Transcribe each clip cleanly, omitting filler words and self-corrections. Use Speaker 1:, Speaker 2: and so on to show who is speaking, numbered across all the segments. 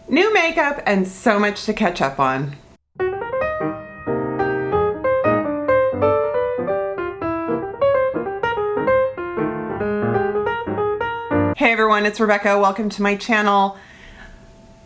Speaker 1: new makeup, and so much to catch up on. Hey everyone, it's Rebecca. Welcome to my channel.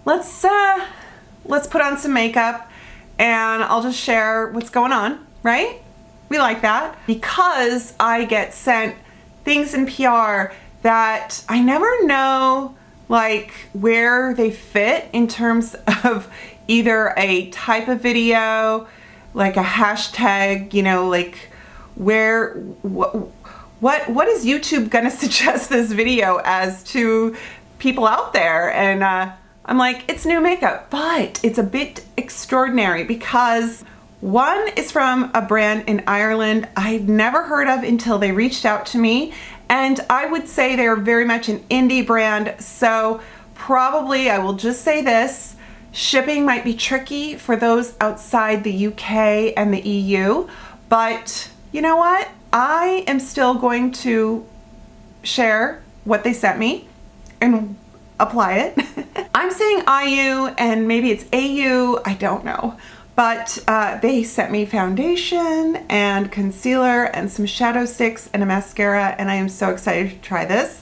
Speaker 1: Let's put on some makeup and I'll just share what's going on, right? We like that because I get sent things in PR that I never know like where they fit in terms of either a type of video, like a hashtag, you know, like where, what is YouTube gonna suggest this video as to people out there? And I'm like, it's new makeup, but it's a bit extraordinary because one is from a brand in Ireland I'd never heard of until they reached out to me. And I would say they're very much an indie brand. So probably, I will just say this, shipping might be tricky for those outside the UK and the EU, but you know what? I am still going to share what they sent me and apply it. I'm saying IU and maybe it's AU, I don't know. But they sent me foundation and concealer and some shadow sticks and a mascara, and I am so excited to try this.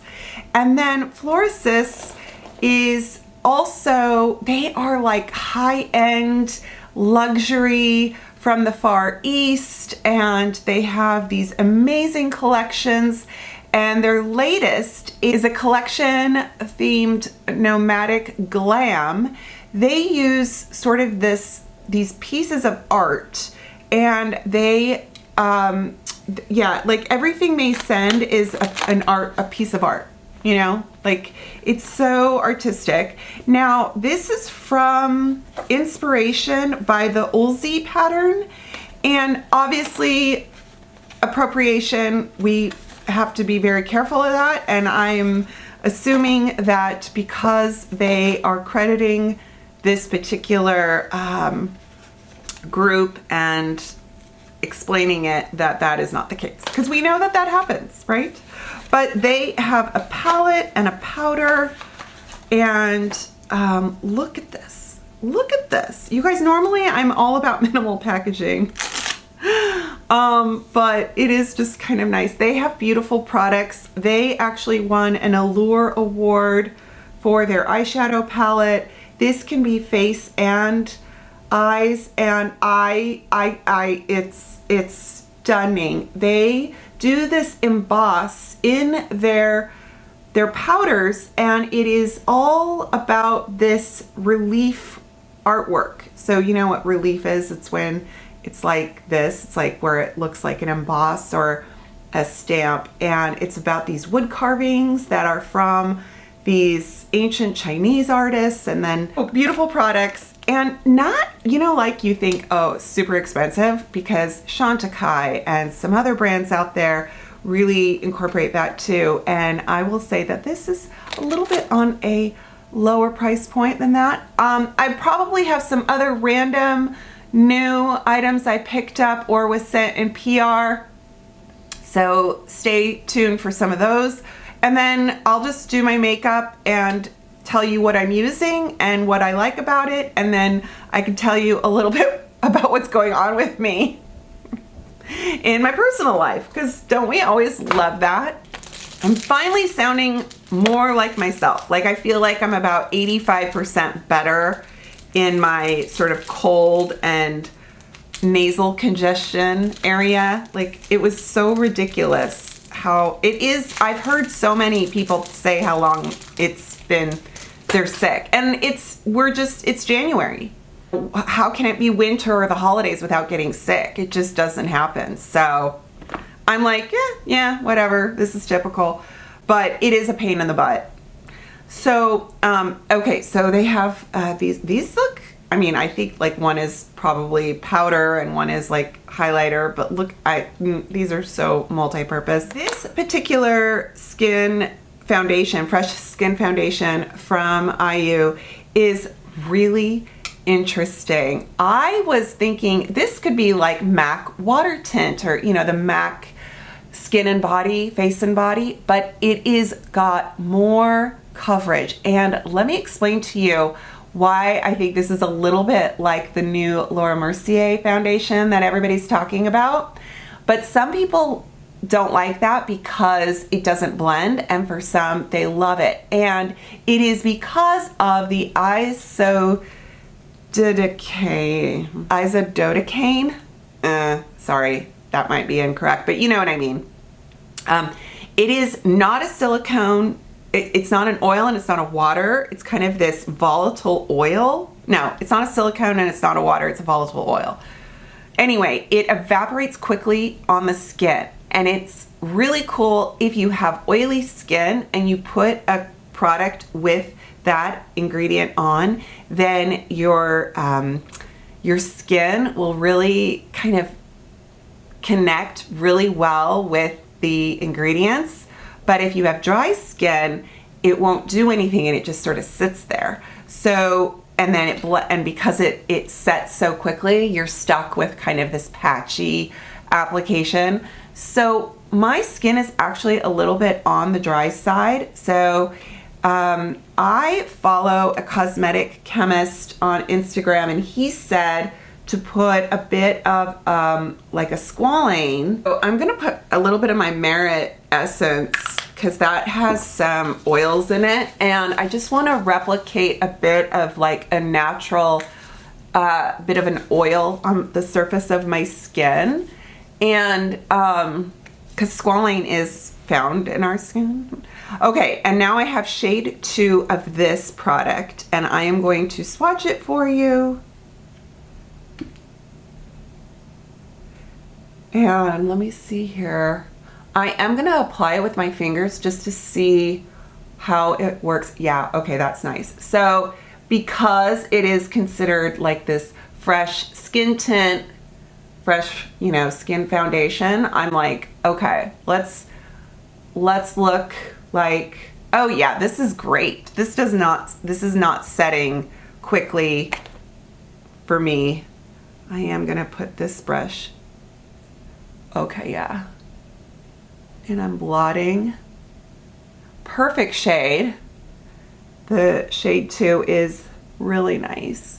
Speaker 1: And then Frugalistablog is also, they are like high-end luxury from the Far East, and they have these amazing collections. And their latest is a collection themed nomadic glam. They use sort of these pieces of art, and they yeah, like everything they send is a piece of art, you know, like it's so artistic. Now this is from inspiration by the Ulzi pattern, and obviously appropriation, we have to be very careful of that, and I'm assuming that because they are crediting this particular group and explaining it, that is not the case, because we know that happens, right? But they have a palette and a powder, and look at this, you guys. Normally I'm all about minimal packaging, but it is just kind of nice. They have beautiful products. They actually won an Allure award for their eyeshadow palette. This can be face and eyes, and it's stunning. They do this emboss in their powders, and it is all about this relief artwork. So you know what relief is? It's when it's like this. It's like where it looks like an emboss or a stamp, and it's about these wood carvings that are from these ancient Chinese artists, and then beautiful products, and not, you know, like you think, oh, super expensive, because Chantecaille and some other brands out there really incorporate that too. And I will say that this is a little bit on a lower price point than that. I probably have some other random new items I picked up or was sent in PR, so stay tuned for some of those. And then I'll just do my makeup and tell you what I'm using and what I like about it, and then I can tell you a little bit about what's going on with me in my personal life, because don't we always love that? I'm finally sounding more like myself. Like I feel like I'm about 85% better in my sort of cold and nasal congestion area. Like it was so ridiculous how it is. I've heard so many people say how long it's been they're sick, and it's January. How can it be winter or the holidays without getting sick? It just doesn't happen. So I'm like, yeah, whatever, this is typical, but it is a pain in the butt. So okay, so they have these look, I mean, I think like one is probably powder and one is like highlighter, but look, these are so multi-purpose. This particular skin foundation, fresh skin foundation from IU, is really interesting. I was thinking this could be like MAC water tint, or you know, the MAC skin and body, face and body, but it is got more coverage. And let me explain to you why I think this is a little bit like the new Laura Mercier foundation that everybody's talking about. But some people don't like that because it doesn't blend, and for some they love it. And it is because of the isododecane. Sorry, that might be incorrect, but you know what I mean. It is not a silicone. It's not an oil and it's not a water. It's kind of this volatile oil. No, it's not a silicone and it's not a water. It's a volatile oil. Anyway, it evaporates quickly on the skin. And it's really cool if you have oily skin and you put a product with that ingredient on, then your skin will really kind of connect really well with the ingredients. But if you have dry skin, it won't do anything and it just sort of sits there. So, and then and because it sets so quickly, you're stuck with kind of this patchy application. So my skin is actually a little bit on the dry side. So I follow a cosmetic chemist on Instagram, and he said to put a bit of like a squalane. So I'm gonna put a little bit of my Merit Essence because that has some oils in it, and I just want to replicate a bit of like a natural bit of an oil on the surface of my skin. And because squalane is found in our skin. Okay, and now I have shade 2 of this product, and I am going to swatch it for you. And let me see here. I am gonna apply it with my fingers just to see how it works. Yeah, okay, that's nice. So because it is considered like this fresh skin tint, fresh, you know, skin foundation, I'm like, okay, let's look like, oh yeah, this is great. This is not setting quickly for me. I am gonna put this brush. Okay, yeah. And I'm blotting. Perfect shade. The shade 2 is really nice.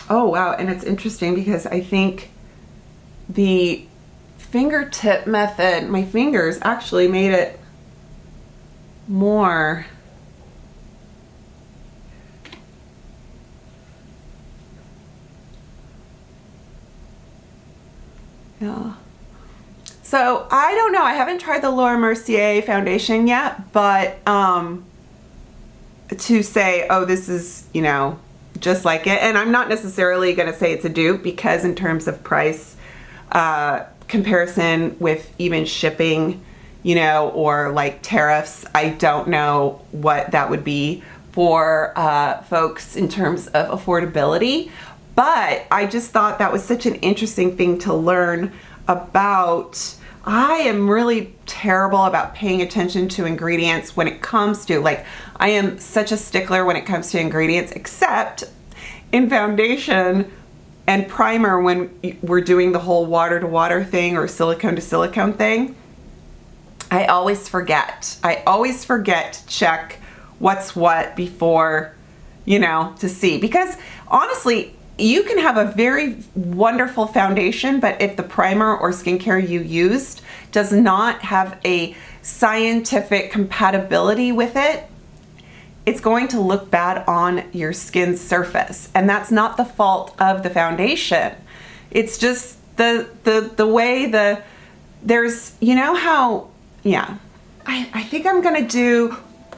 Speaker 1: Oh wow, and it's interesting because I think the fingertip method, my fingers actually made it more. Yeah. So I don't know, I haven't tried the Laura Mercier foundation yet, but to say, oh, this is, you know, just like it. And I'm not necessarily going to say it's a dupe because in terms of price comparison with even shipping, you know, or like tariffs, I don't know what that would be for folks in terms of affordability. But I just thought that was such an interesting thing to learn about. I am really terrible about paying attention to ingredients when it comes to, like, I am such a stickler when it comes to ingredients, except in foundation and primer when we're doing the whole water to water thing or silicone to silicone thing. I always forget. I always forget to check what's what before, you know, to see. Because honestly, you can have a very wonderful foundation, but if the primer or skincare you used does not have a scientific compatibility with it, it's going to look bad on your skin surface. And that's not the fault of the foundation. It's just the way there's, you know how, yeah. I think I'm gonna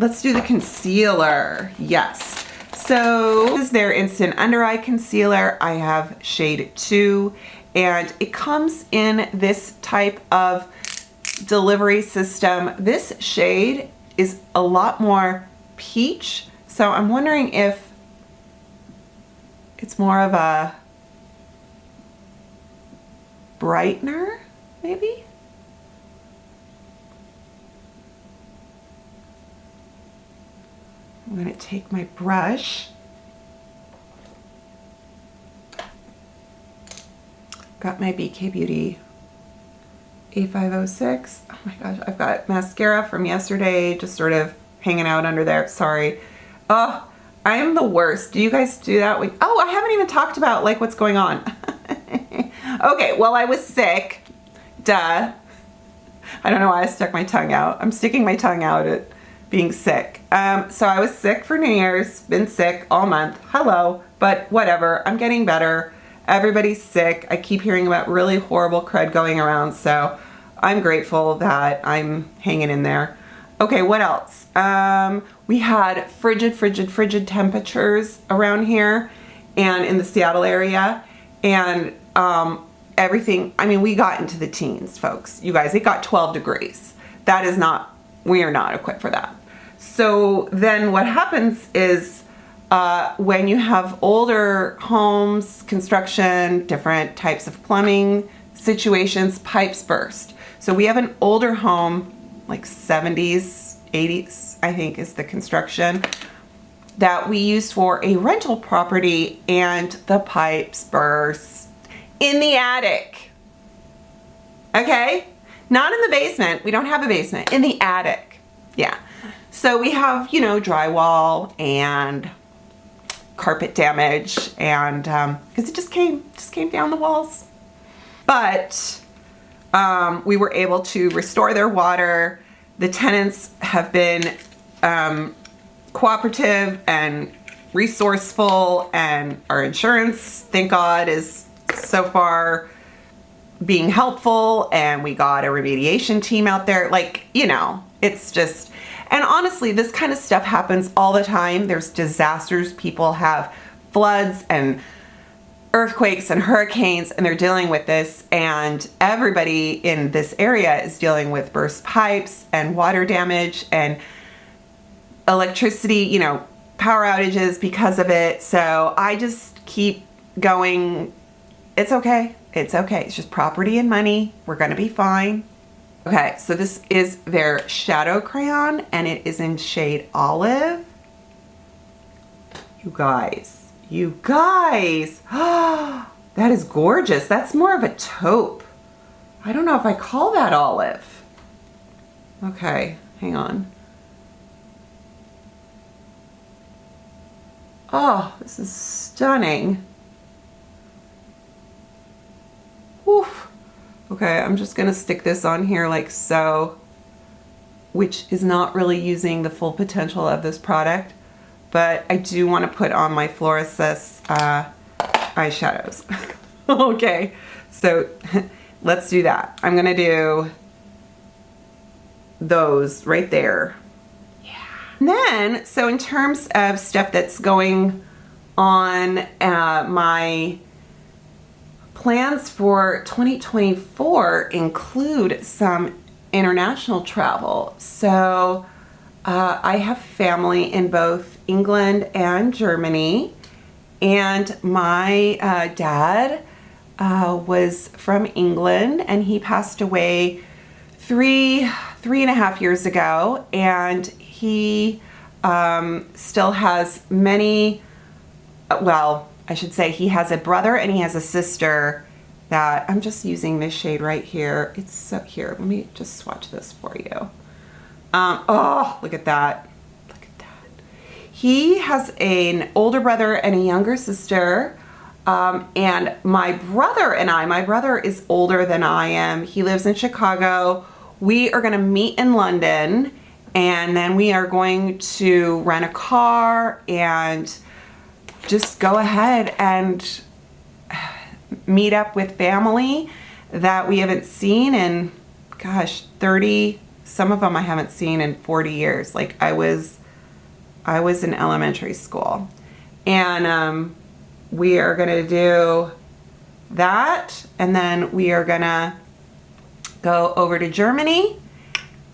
Speaker 1: let's do the concealer. Yes. So this is their Instant Under Eye Concealer. I have shade 2, and it comes in this type of delivery system. This shade is a lot more peach, so I'm wondering if it's more of a brightener, maybe? I'm going to take my brush. Got my BK Beauty A506. Oh my gosh, I've got mascara from yesterday, just sort of hanging out under there. Sorry. Oh, I am the worst. Do you guys do that? Oh, I haven't even talked about like what's going on. Okay, well, I was sick. Duh. I don't know why I stuck my tongue out. I'm sticking my tongue out at being sick. So I was sick for New Year's, been sick all month. Hello, but whatever. I'm getting better. Everybody's sick. I keep hearing about really horrible crud going around, so I'm grateful that I'm hanging in there. Okay, what else? We had frigid temperatures around here and in the Seattle area, and everything, I mean, we got into the teens, folks. You guys, it got 12 degrees. That is not, we are not equipped for that. So then what happens is when you have older homes, construction, different types of plumbing situations, pipes burst. So we have an older home, like 70s, 80s, I think is the construction, that we used for a rental property, and the pipes burst in the attic. Okay? Not in the basement. We don't have a basement. In the attic. Yeah. So we have, you know, drywall and carpet damage, and because it just came down the walls. But we were able to restore their water. The tenants have been cooperative and resourceful, and our insurance, thank God, is so far being helpful, and we got a remediation team out there. Like, you know, it's just, and honestly, this kind of stuff happens all the time. There's disasters. People have floods and earthquakes and hurricanes, and they're dealing with this, and everybody in this area is dealing with burst pipes and water damage and electricity, you know, power outages because of it. So I just keep going. It's okay. It's okay. It's just property and money. We're going to be fine. Okay, so this is their shadow crayon, and it is in shade Olive. You guys, that is gorgeous. That's more of a taupe. I don't know if I call that olive. Okay, hang on. Oh, this is stunning. Oof. Okay, I'm just gonna stick this on here like so, which is not really using the full potential of this product, but I do want to put on my Florasis eyeshadows. Okay, so let's do that. I'm gonna do those right there. Yeah. And then, so in terms of stuff that's going on, my plans for 2024 include some international travel. So I have family in both England and Germany, and my dad was from England, and he passed away three and a half years ago, and he still has many, well, I should say he has a brother and he has a sister that, I'm just using this shade right here. It's so, here, let me just swatch this for you. Oh, look at that. Look at that. He has an older brother and a younger sister. And my brother is older than I am. He lives in Chicago. We are gonna meet in London, and then we are going to rent a car and just go ahead and meet up with family that we haven't seen in, gosh, 30, some of them I haven't seen in 40 years. Like I was in elementary school, and we are gonna do that, and then we are gonna go over to Germany,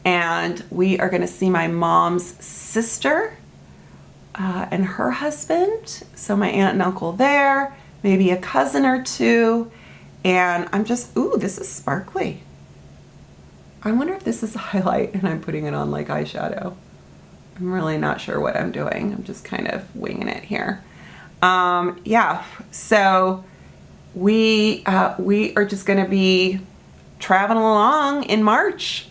Speaker 1: and we are gonna see my mom's sister and her husband. So my aunt and uncle there, maybe a cousin or two. And I'm just, ooh, this is sparkly. I wonder if this is a highlight and I'm putting it on like eyeshadow. I'm really not sure what I'm doing. I'm just kind of winging it here. Yeah, so we are just gonna be traveling along in March.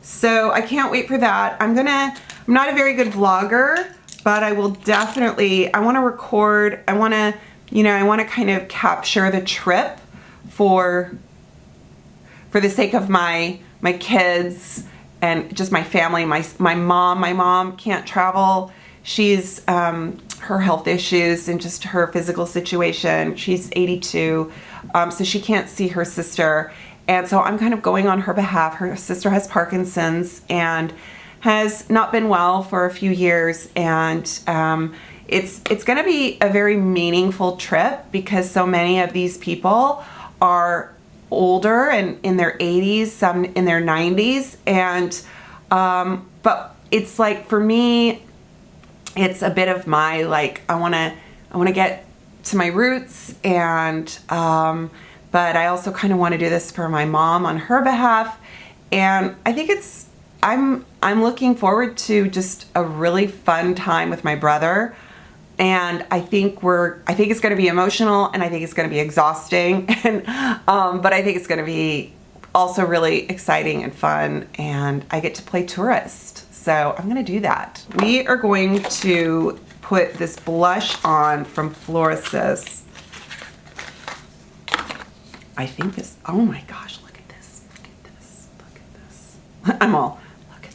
Speaker 1: So I can't wait for that. I'm gonna I'm not a very good vlogger, but I will definitely, I want to record, I want to, you know, I want to kind of capture the trip for the sake of my kids and just my family, my mom. My mom can't travel. She's, her health issues and just her physical situation. She's 82, so she can't see her sister. And so I'm kind of going on her behalf. Her sister has Parkinson's and has not been well for a few years. And it's going to be a very meaningful trip because so many of these people are older and in their 80s, some in their 90s. And, but it's like, for me, it's a bit of my, like, I want to get to my roots, and, but I also kind of want to do this for my mom on her behalf. And I think I'm looking forward to just a really fun time with my brother. And I think it's going to be emotional, and I think it's going to be exhausting, and but I think it's going to be also really exciting and fun, and I get to play tourist. So I'm going to do that. We are going to put this blush on from Frugalista. I think this, oh my gosh, look at this, look at this, look at this. I'm all, look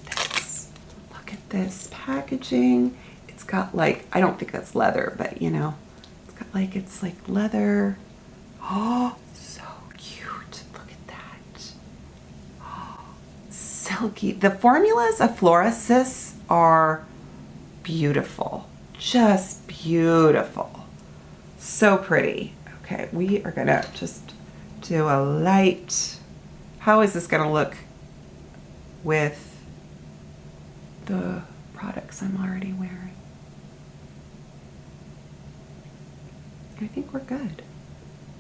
Speaker 1: at this packaging. It's got like, I don't think that's leather, but you know, it's got like, it's like leather. Oh, so cute. Look at that. Oh, silky. The formulas of Frugalista are beautiful. Just beautiful. So pretty. Okay, we are gonna just do a light. How is this gonna look with the products I'm already wearing? I think we're good.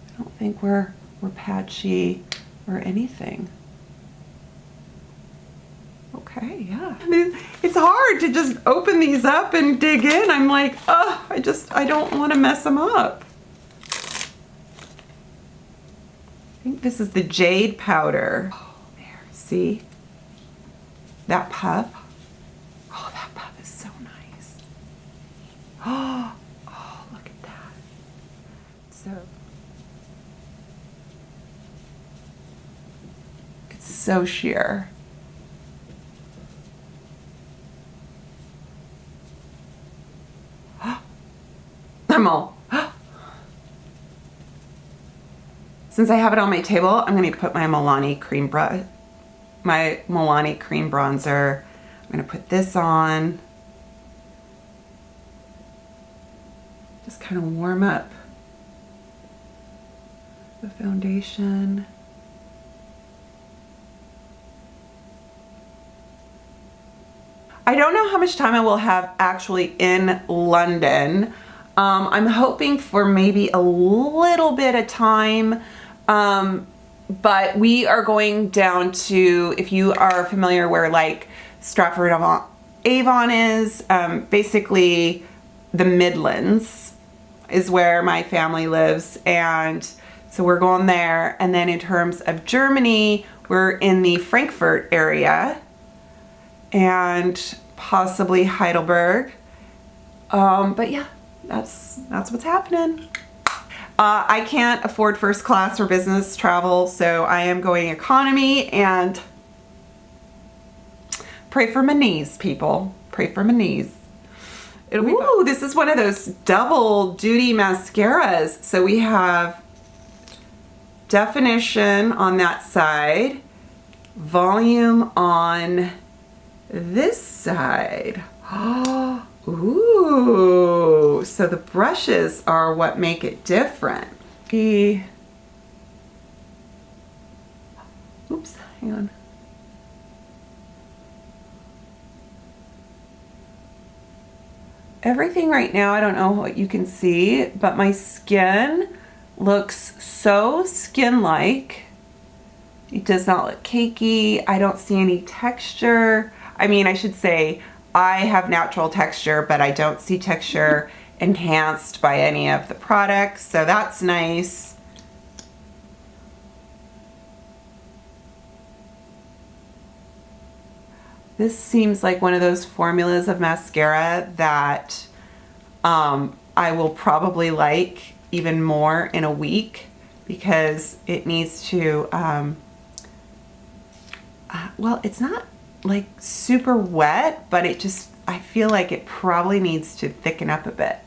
Speaker 1: I don't think we're patchy or anything. Okay, yeah. I mean, it's hard to just open these up and dig in. I'm like, oh, I don't want to mess them up. I think this is the jade powder. Oh, there, see? That puff. Oh, that puff is so nice. Oh, look at that. So, it's so sheer. I'm all, since I have it on my table, I'm going to put my Milani cream bronzer. I'm going to put this on. Just kind of warm up the foundation. I don't know how much time I will have actually in London. I'm hoping for maybe a little bit of time, but we are going down to, if you are familiar where like Stratford-Avon is, basically the Midlands is where my family lives, and so we're going there. And then in terms of Germany, we're in the Frankfurt area and possibly Heidelberg. But yeah, that's what's happening. I can't afford first class or business travel, so I am going economy, and pray for my knees, people. Pray for my knees. It'll be fun. Ooh, this is one of those double duty mascaras. So we have definition on that side, volume on this side. Oh, ooh, so the brushes are what make it different. Oops, hang on. Everything right now, I don't know what you can see, but my skin looks so skin-like. It does not look cakey. I don't see any texture. I mean, I should say I have natural texture, but I don't see texture enhanced by any of the products, so that's nice. This seems like one of those formulas of mascara that I will probably like even more in a week because it needs to, well, it's not like super wet, but it just, I feel like it probably needs to thicken up a bit.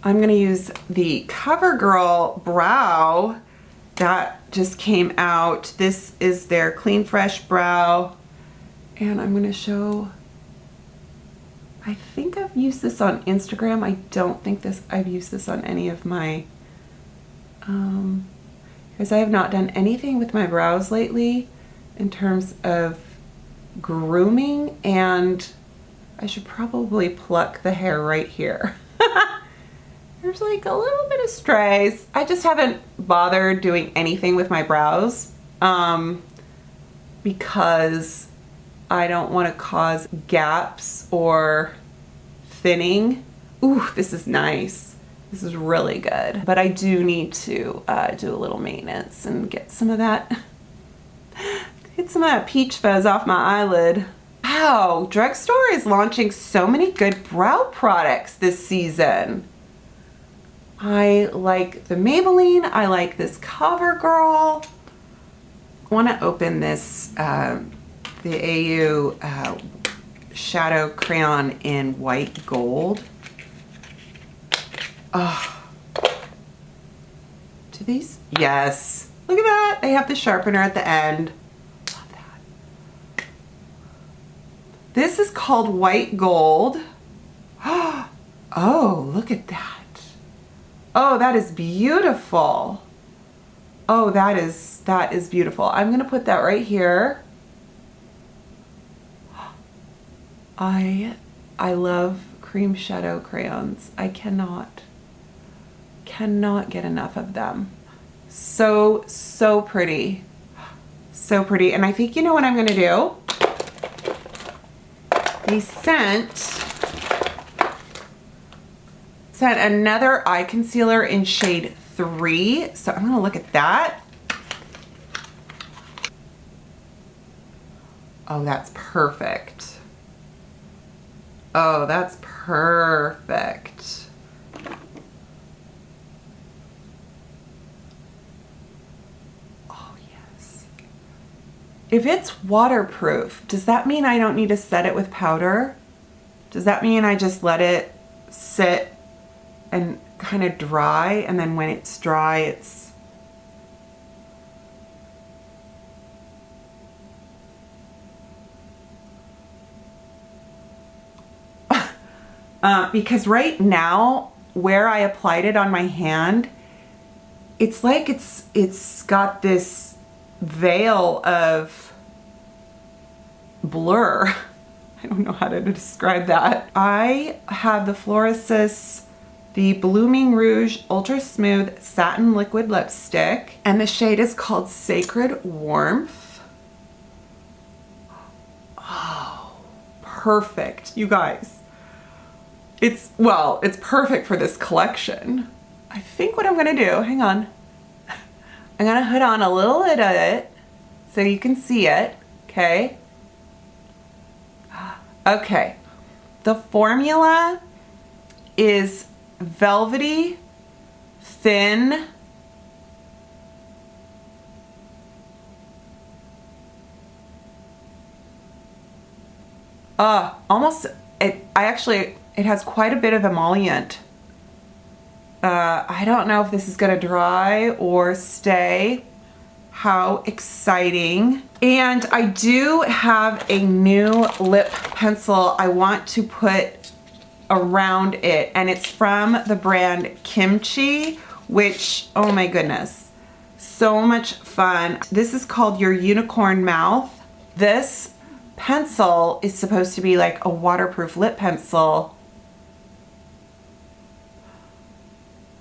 Speaker 1: I'm going to use the CoverGirl Brow that just came out. This is their Clean Fresh Brow. And I'm going to show, I think I've used this on Instagram. I don't think I've used this on any of my, because I have not done anything with my brows lately in terms of grooming, and I should probably pluck the hair right here. There's like a little bit of strays. I just haven't bothered doing anything with my brows because I don't want to cause gaps or thinning. Ooh, this is nice. This is really good. But I do need to do a little maintenance and get some of that peach fuzz off my eyelid. Wow, Drugstore is launching so many good brow products this season. I like the Maybelline. I like this CoverGirl. I want to open this, the AU shadow crayon in white gold. Oh. Do these? Yes. Look at that. They have the sharpener at the end. Love that. This is called white gold. Oh, look at that. Oh, that is beautiful. Oh, that is beautiful. I'm going to put that right here. I love cream shadow crayons. I cannot get enough of them. So pretty. So pretty. And I think you know what I'm going to do? They sent another eye concealer in shade 3. So I'm going to look at that. Oh, that's perfect. Oh, that's perfect. Oh, yes. If it's waterproof, does that mean I don't need to set it with powder? Does that mean I just let it sit and kind of dry, and then when it's dry, it's because right now where I applied it on my hand, it's like it's got this veil of blur. I don't know how to describe that. I have the Florasis, the Blooming Rouge Ultra Smooth Satin Liquid Lipstick, and the shade is called Sacred Warmth. Oh, perfect, you guys. It's perfect for this collection. I think what I'm gonna do, hang on. I'm gonna put on a little bit of it so you can see it, okay? Okay, the formula is velvety, thin, almost, it has quite a bit of emollient. I don't know if this is gonna dry or stay. How exciting. And I do have a new lip pencil I want to put around it, and it's from the brand Kimchi, which, oh my goodness, so much fun. This is called Your Unicorn Mouth. This pencil is supposed to be like a waterproof lip pencil,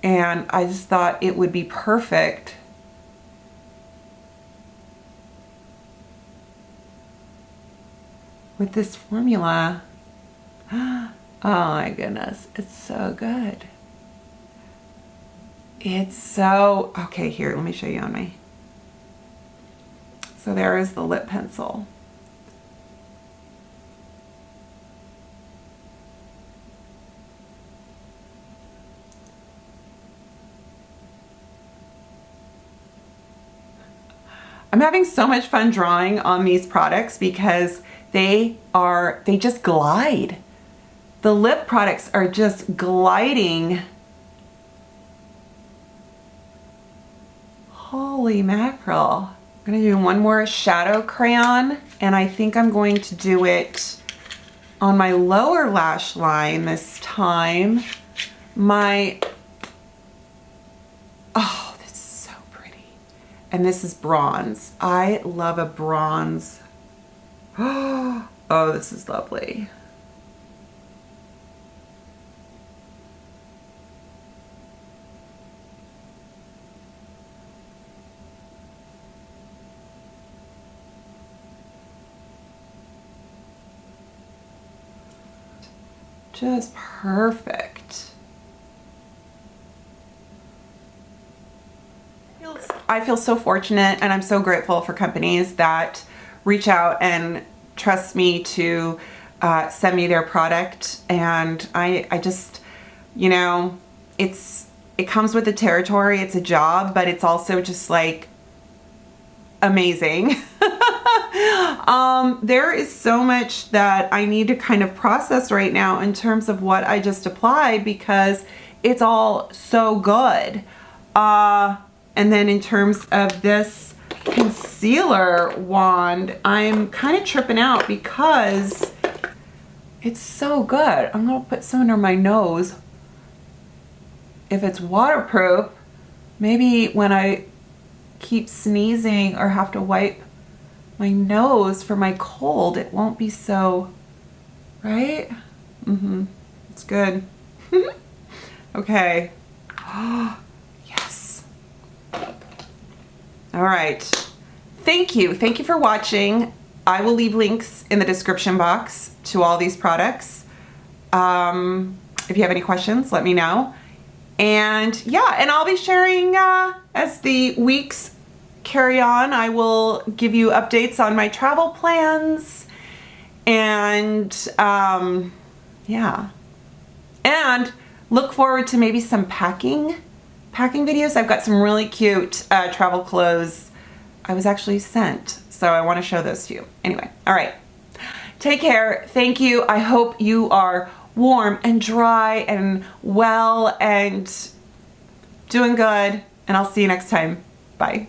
Speaker 1: and I just thought it would be perfect with this formula. Oh my goodness, it's so good. It's okay, here, let me show you on me. So there is the lip pencil. I'm having so much fun drawing on these products because they just glide. The lip products are just gliding. Holy mackerel. I'm gonna do one more shadow crayon, and I think I'm going to do it on my lower lash line this time. Oh, this is so pretty. And this is bronze. I love a bronze. Oh, this is lovely. Just perfect. I feel so fortunate, and I'm so grateful for companies that reach out and trust me to send me their product. And I just, you know, it comes with the territory. It's a job, but it's also just like amazing. There is so much that I need to kind of process right now in terms of what I just applied, because it's all so good. And then in terms of this concealer wand, I'm kind of tripping out because it's so good. I'm gonna put some under my nose. If it's waterproof, maybe when I keep sneezing or have to wipe my nose for my cold, it won't be so, right? It's good. Okay. Yes. All right. Thank you for watching. I will leave links in the description box to all these products. If you have any questions, let me know. And yeah, and I'll be sharing as the weeks carry on. I will give you updates on my travel plans, and yeah, and look forward to maybe some packing videos. I've got some really cute travel clothes I was actually sent, so I want to show those to you. Anyway, all right, take care. Thank you. I hope you are warm and dry and well and doing good, and I'll see you next time. Bye.